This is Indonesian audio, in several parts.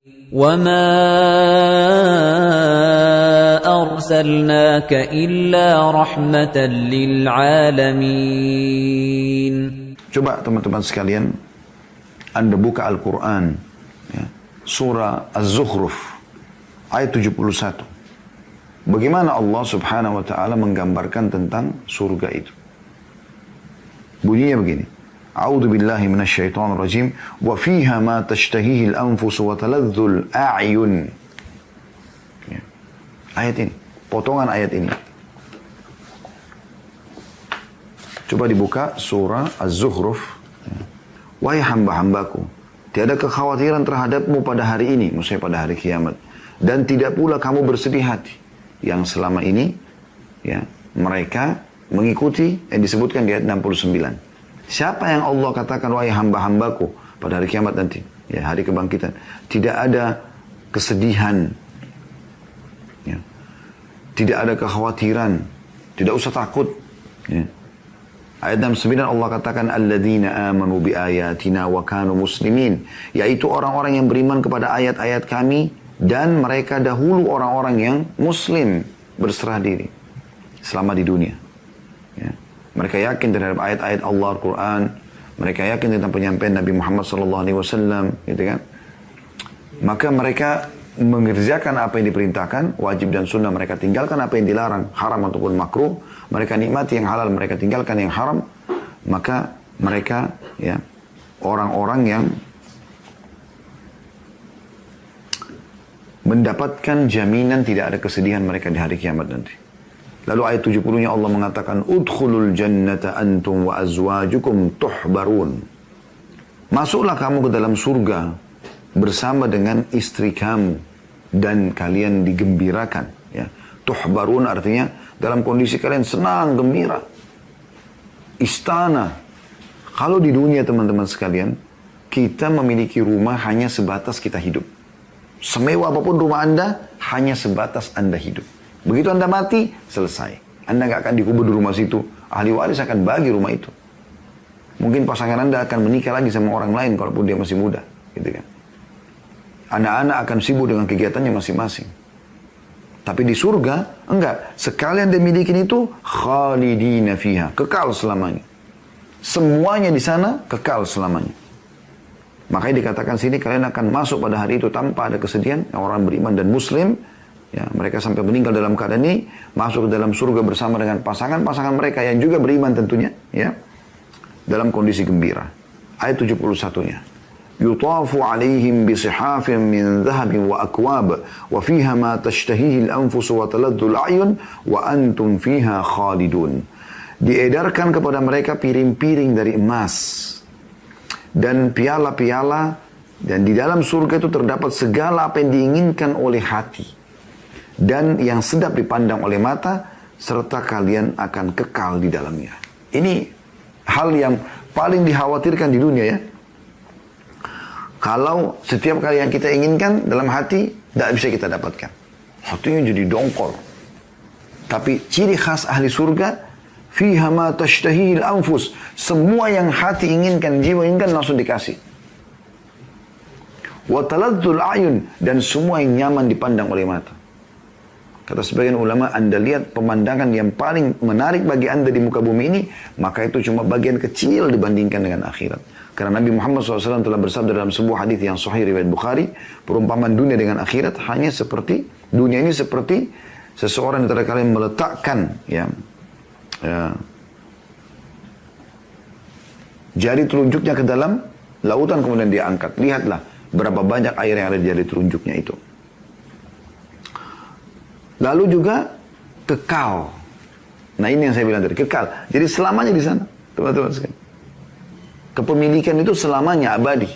وَمَا أَرْسَلْنَاكَ إِلَّا رَحْمَةً لِلْعَالَمِينَ. Coba teman-teman sekalian, Anda buka Al-Quran, ya, surah Az-Zukhruf, ayat 71. Bagaimana Allah subhanahu wa ta'ala menggambarkan tentang surga itu. Bunyinya begini. A'udzu billahi minasyaitonir rajim wa fiha ma tashtahihi al-anfus wa taladzul a'yun. Ya. Ayat ini, potongan ayat ini. Coba dibuka surah Az-Zukhruf. Ya. Wahai hamba-hambaku, tiada kekhawatiran terhadapmu pada hari ini, maksudnya pada hari kiamat, dan tidak pula kamu bersedih hati yang selama ini ya mereka mengikuti yang disebutkan di ayat 69. Siapa yang Allah katakan wahai hamba-hambaku pada hari kiamat nanti, ya hari kebangkitan, tidak ada kesedihan, ya, tidak ada kekhawatiran, tidak usah takut. Ya. Ayat 69 Allah katakan alladzina amanu bi ayatina wa kanu muslimin, yaitu orang-orang yang beriman kepada ayat-ayat kami dan mereka dahulu orang-orang yang muslim, berserah diri selama di dunia. Ya. Mereka yakin terhadap ayat-ayat Allah Al-Quran. Mereka yakin tentang penyampaian Nabi Muhammad SAW, gitu kan? Maka mereka mengerjakan apa yang diperintahkan, wajib dan sunnah. Mereka tinggalkan apa yang dilarang, haram ataupun makruh. Mereka nikmati yang halal, mereka tinggalkan yang haram. Maka mereka, ya, orang-orang yang mendapatkan jaminan tidak ada kesedihan mereka di hari kiamat nanti. Lalu ayat 70-nya Allah mengatakan, Udkhulul jannata antum wa azwajukum tuhbarun. Masuklah kamu ke dalam surga bersama dengan istri kamu dan kalian digembirakan. Ya. Tuhbarun artinya dalam kondisi kalian senang, gembira. Istana. Kalau di dunia teman-teman sekalian, kita memiliki rumah hanya sebatas kita hidup. Semewah apapun rumah Anda, hanya sebatas Anda hidup. Begitu Anda mati, selesai. Anda nggak akan dikubur di rumah situ. Ahli waris akan bagi rumah itu. Mungkin pasangan Anda akan menikah lagi sama orang lain kalaupun dia masih muda. Gitu kan. Anak-anak akan sibuk dengan kegiatannya masing-masing. Tapi di surga, enggak. Sekalian dia milikin itu, khalidina fiha. Kekal selamanya. Semuanya di sana, kekal selamanya. Makanya dikatakan sini, kalian akan masuk pada hari itu tanpa ada kesedihan. Orang beriman dan muslim, ya, mereka sampai meninggal dalam keadaan ini, masuk ke dalam surga bersama dengan pasangan-pasangan mereka yang juga beriman tentunya, ya, dalam kondisi gembira. Ayat 71-nya. Yutafu alaihim bisihafin min dhahabin wa akwab, wa fiha ma tashtahihi al-anfus wa taladdul a'yun, wa antum fiha khalidun. Diedarkan kepada mereka piring-piring dari emas dan piala-piala, dan di dalam surga itu terdapat segala apa yang diinginkan oleh hati dan yang sedap dipandang oleh mata, serta kalian akan kekal di dalamnya. Ini hal yang paling dikhawatirkan di dunia, ya. Kalau setiap kali yang kita inginkan dalam hati, tidak bisa kita dapatkan. Hatinya jadi dongkol. Tapi ciri khas ahli surga, fiha ma tashtahihil anfus. Semua yang hati inginkan, jiwa inginkan langsung dikasih. Wa taladzul a'yun, dan semua yang nyaman dipandang oleh mata. Kata sebagian ulama, Anda lihat pemandangan yang paling menarik bagi Anda di muka bumi ini, maka itu cuma bagian kecil dibandingkan dengan akhirat. Karena Nabi Muhammad SAW telah bersabda dalam sebuah hadis yang sahih riwayat Bukhari, perumpamaan dunia dengan akhirat hanya seperti, dunia ini seperti seseorang antara kalian meletakkan, ya, jari telunjuknya ke dalam lautan kemudian dia angkat. Lihatlah berapa banyak air yang ada di jari telunjuknya itu. Lalu juga kekal. Nah ini yang saya bilang tadi, kekal. Jadi selamanya di sana, teman-teman sekalian. Kepemilikan itu selamanya abadi.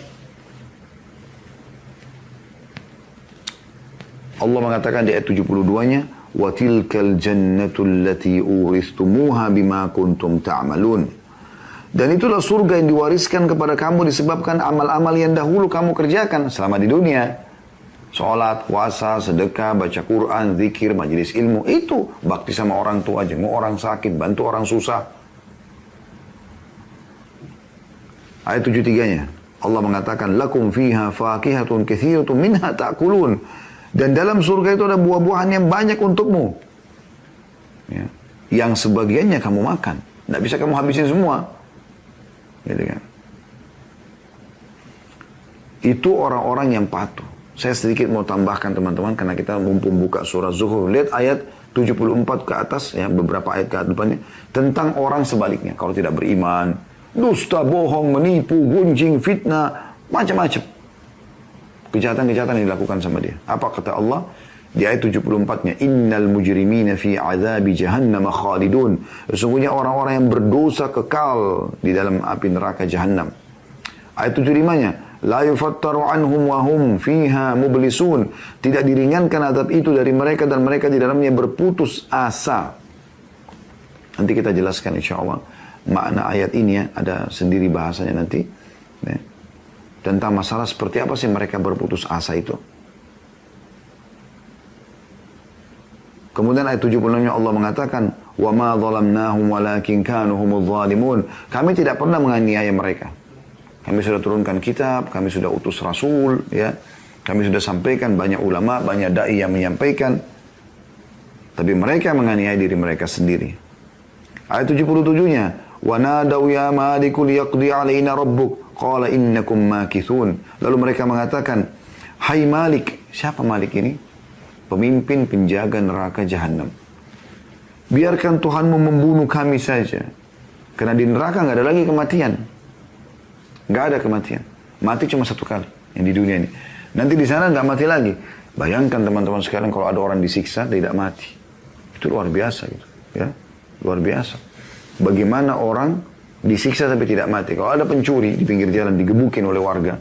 Allah mengatakan di ayat 72-nya, wa tilkal jannatul lati uristumuha bima kuntum ta'malun. Dan itulah surga yang diwariskan kepada kamu disebabkan amal-amal yang dahulu kamu kerjakan selama di dunia. Sholat, puasa, sedekah, baca Quran, zikir, majelis ilmu. Itu bakti sama orang tua, jenguk orang sakit, bantu orang susah. Ayat 73-nya. Allah mengatakan, lakum fiha fakihatun katsiratun minha ta'kulun. Dan dalam surga itu ada buah-buahan yang banyak untukmu. Ya. Yang sebagiannya kamu makan. Tidak bisa kamu habisin semua. Gitu kan. Itu orang-orang yang patuh. Saya sedikit mau tambahkan teman-teman, karena kita mumpung buka surah Zuhur. Lihat ayat 74 ke atas, ya, beberapa ayat ke depannya. Tentang orang sebaliknya. Kalau tidak beriman, dusta, bohong, menipu, gunjing, fitnah, macam-macam. Kejahatan-kejahatan yang dilakukan sama dia. Apa kata Allah? Di ayat 74-nya, innal mujrimina fi azabi jahannam khalidun. Sesungguhnya orang-orang yang berdosa kekal di dalam api neraka jahannam. Ayat 75-nya, la yufattaru anhum wa hum fiha mublisun. Tidak diringankan azab itu dari mereka dan mereka di dalamnya berputus asa. Nanti kita jelaskan insyaallah makna ayat ini, ya, ada sendiri bahasanya nanti. Ya. Tentang masalah seperti apa sih mereka berputus asa itu. Kemudian ayat 76-nya Allah mengatakan, wa ma zalamnahum walakin kanu humudz zalimun. Kami tidak pernah menganiaya mereka. Kami sudah turunkan kitab, kami sudah utus rasul, ya. Kami sudah sampaikan, banyak ulama, banyak dai yang menyampaikan. Tapi mereka menganiaya diri mereka sendiri. Ayat 77-nya, wa nadaw ya maliku liyaqdi alaina rabbuk qala innakum makithun. Lalu mereka mengatakan, hai Malik. Siapa Malik ini? Pemimpin penjaga neraka jahanam. Biarkan Tuhanmu membunuh kami saja. Karena di neraka nggak ada lagi kematian. Nggak ada kematian. Mati cuma satu kali yang di dunia ini. Nanti di sana nggak mati lagi. Bayangkan teman-teman sekalian kalau ada orang disiksa tidak mati. Itu luar biasa gitu. Ya, luar biasa. Bagaimana orang disiksa tapi tidak mati. Kalau ada pencuri di pinggir jalan digebukin oleh warga,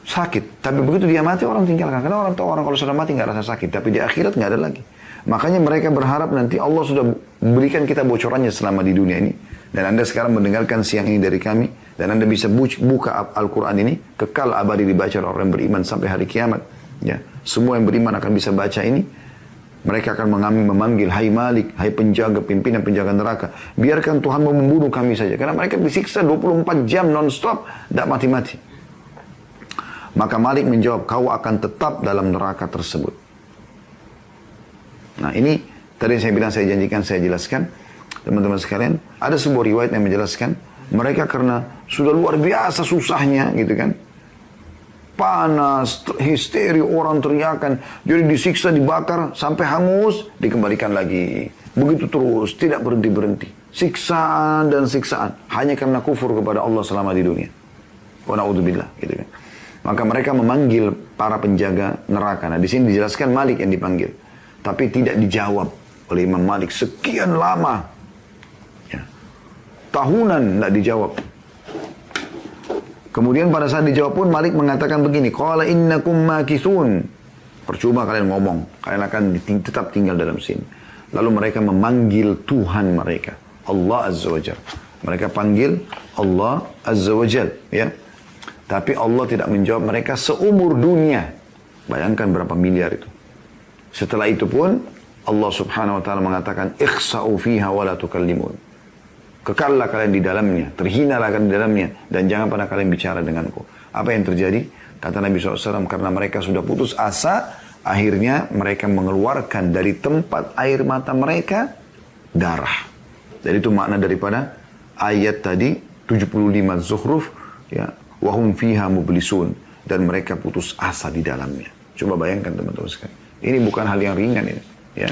sakit. Tapi begitu dia mati orang tinggalkan. Karena orang tahu orang kalau sudah mati nggak rasa sakit. Tapi di akhirat nggak ada lagi. Makanya mereka berharap nanti Allah sudah berikan kita bocorannya selama di dunia ini. Dan Anda sekarang mendengarkan siang ini dari kami. Dan Anda bisa buka Al-Quran ini. Kekal abadi dibaca oleh orang yang beriman sampai hari kiamat. Ya, semua yang beriman akan bisa baca ini. Mereka akan memanggil, hai Malik, hai penjaga, pimpinan penjaga neraka. Biarkan Tuhan membunuh kami saja. Karena mereka disiksa 24 jam non-stop. Tidak mati-mati. Maka Malik menjawab, kau akan tetap dalam neraka tersebut. Nah ini, tadi saya bilang, saya janjikan, saya jelaskan. Teman-teman sekalian, ada sebuah riwayat yang menjelaskan, mereka karena sudah luar biasa susahnya, gitu kan. Panas, histeri, orang teriakan. Jadi disiksa, dibakar, sampai hangus, dikembalikan lagi. Begitu terus, tidak berhenti-berhenti. Siksaan dan siksaan. Hanya karena kufur kepada Allah selama di dunia. Wa na'udzubillah, gitu kan. Maka mereka memanggil para penjaga neraka. Nah, di sini dijelaskan Malik yang dipanggil. Tapi tidak dijawab oleh Imam Malik. Sekian lama. Ya. Tahunan tidak dijawab. Kemudian pada saat dijawab pun Malik mengatakan begini. Qala innakum makithun. Percuma kalian ngomong. Kalian akan tetap tinggal dalam sini. Lalu mereka memanggil Tuhan mereka. Allah Azza wa Jalla. Mereka panggil Allah Azza wa Jalla. Ya. Tapi Allah tidak menjawab mereka seumur dunia. Bayangkan berapa miliar itu. Setelah itu pun Allah subhanahu wa ta'ala mengatakan ikhsa'u fiha wa la tukallimun. Kekallah kalian di dalamnya. Terhinalah kalian di dalamnya. Dan jangan pernah kalian bicara denganku. Apa yang terjadi? Kata Nabi SAW, karena mereka sudah putus asa. Akhirnya mereka mengeluarkan dari tempat air mata mereka darah. Jadi itu makna daripada ayat tadi 75 Zuhruf. Ya. Wahum fiha mublisun. Dan mereka putus asa di dalamnya. Coba bayangkan teman-teman sekalian. Ini bukan hal yang ringan ini. Ya.